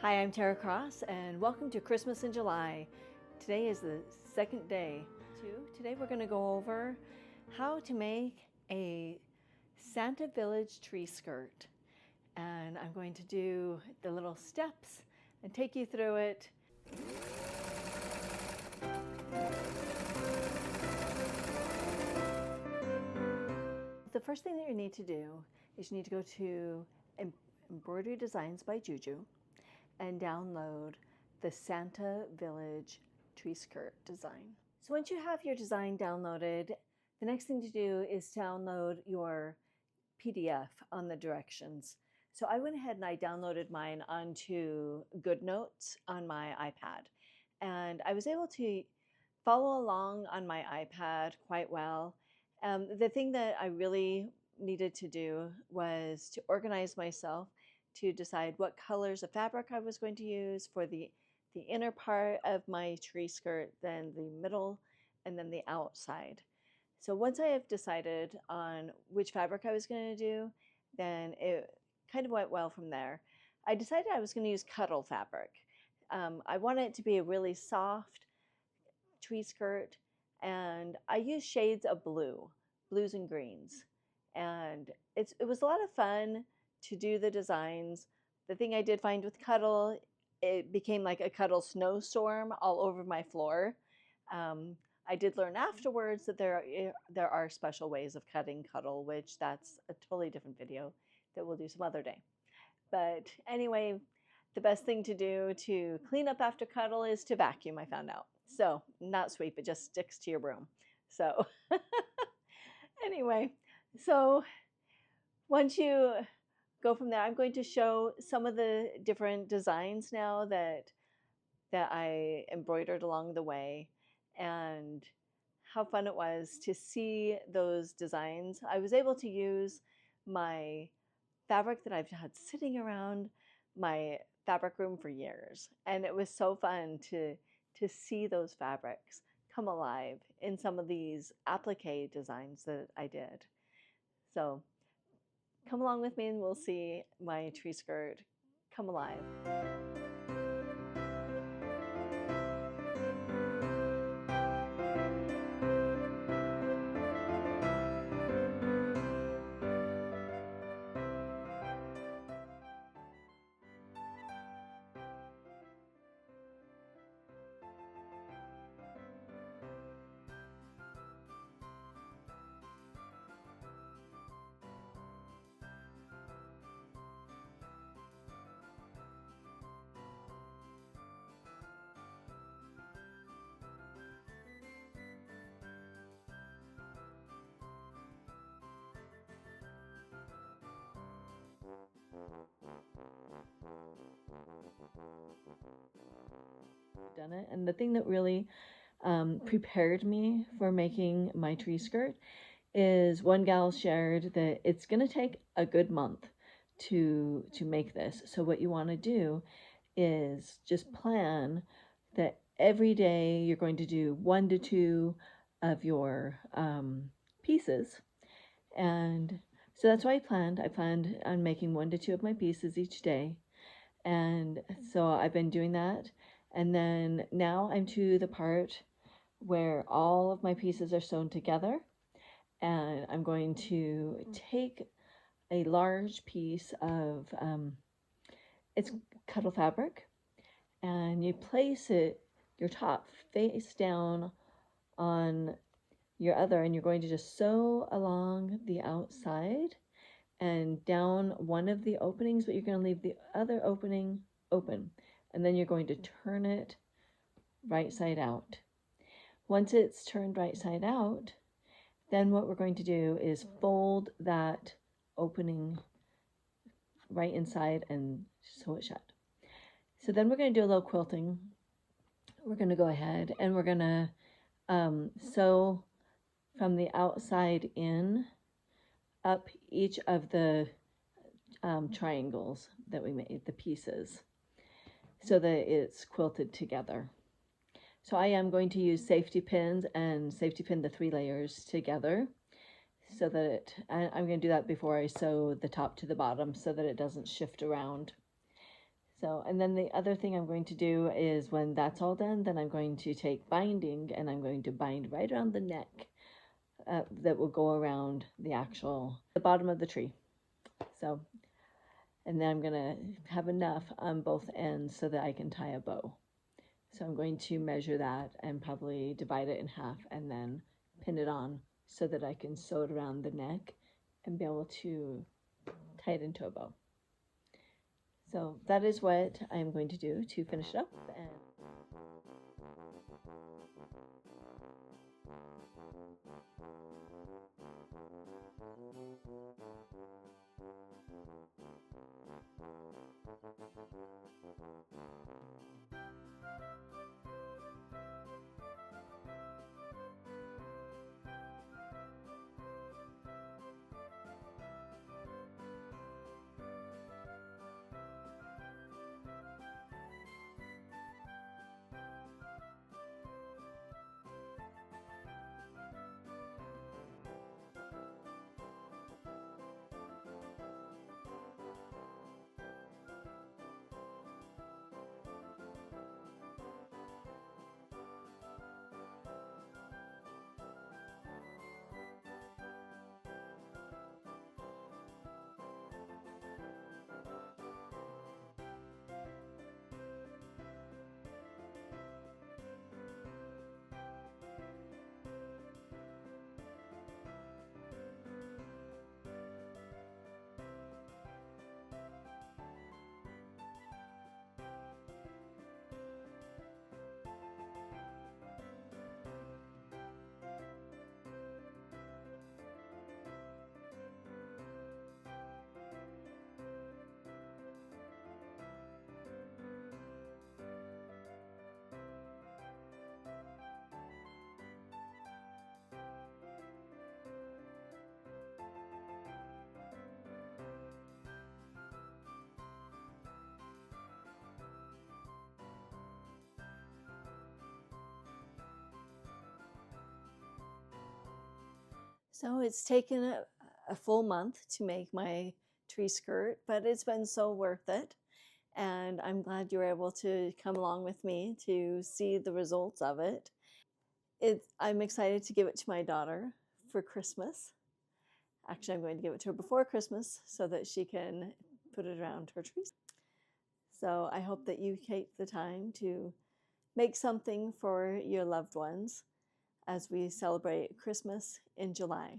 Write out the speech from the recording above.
Hi, I'm Tara Cross, and welcome to Christmas in July. Today is the second day. Today we're going to go over how to make a Santa Village tree skirt. And I'm going to do the little steps and take you through it. The first thing that you need to do is you need to go to Embroidery Designs by Juju and download the Santa Village tree skirt design. So once you have your design downloaded, the next thing to do is download your PDF on the directions. So I went ahead and I downloaded mine onto GoodNotes on my iPad. And I was able to follow along on my iPad quite well. The thing that I really needed to do was to organize myself to decide what colors of fabric I was going to use for the inner part of my tree skirt, then the middle, and then the outside. So once I have decided on which fabric I was going to do, then it kind of went well from there. I decided I was going to use cuddle fabric. I want it to be a really soft tree skirt, and I used shades of blues and greens. And it was a lot of fun to do the designs. The thing I did find with cuddle, it became like a cuddle snowstorm all over my floor. I did learn afterwards that there are special ways of cutting cuddle, which that's a totally different video that we'll do some other day. But anyway, the best thing to do to clean up after cuddle is to vacuum, I found out. So not sweep, it just sticks to your broom. So anyway, so once you go from there, I'm going to show some of the different designs now that I embroidered along the way and how fun it was to see those designs. I was able to use my fabric that I've had sitting around my fabric room for years, and it was so fun to see those fabrics come alive in some of these applique designs that I did. So come along with me and we'll see my tree skirt come alive. Done it, and the thing that really prepared me for making my tree skirt is one gal shared that it's going to take a good month to make this. So what you want to do is just plan that every day you're going to do 1 to 2 of your pieces. And so that's what I planned. I planned on making 1 to 2 of my pieces each day. And so I've been doing that. And then now I'm to the part where all of my pieces are sewn together. And I'm going to take a large piece of, it's cuddle fabric, and you place it, your top face down on your other, and you're going to just sew along the outside and down one of the openings, but you're going to leave the other opening open. And then you're going to turn it right side out. Once it's turned right side out, then what we're going to do is fold that opening right inside and sew it shut. So then we're going to do a little quilting. We're going to go ahead and we're going to sew from the outside in up each of the triangles that we made, the pieces, so that it's quilted together. So I am going to use safety pins and safety pin the 3 layers together so that I'm going to do that before I sew the top to the bottom so that it doesn't shift around. So, and then the other thing I'm going to do is when that's all done, then I'm going to take binding and I'm going to bind right around the neck that will go around the bottom of the tree. So, and then I'm going to have enough on both ends so that I can tie a bow. So I'm going to measure that and probably divide it in half and then pin it on so that I can sew it around the neck and be able to tie it into a bow. So that is what I'm going to do to finish it up. And so it's taken a full month to make my tree skirt, but it's been so worth it. And I'm glad you were able to come along with me to see the results of it. I'm excited to give it to my daughter for Christmas. Actually, I'm going to give it to her before Christmas so that she can put it around her trees. So I hope that you take the time to make something for your loved ones as we celebrate Christmas in July.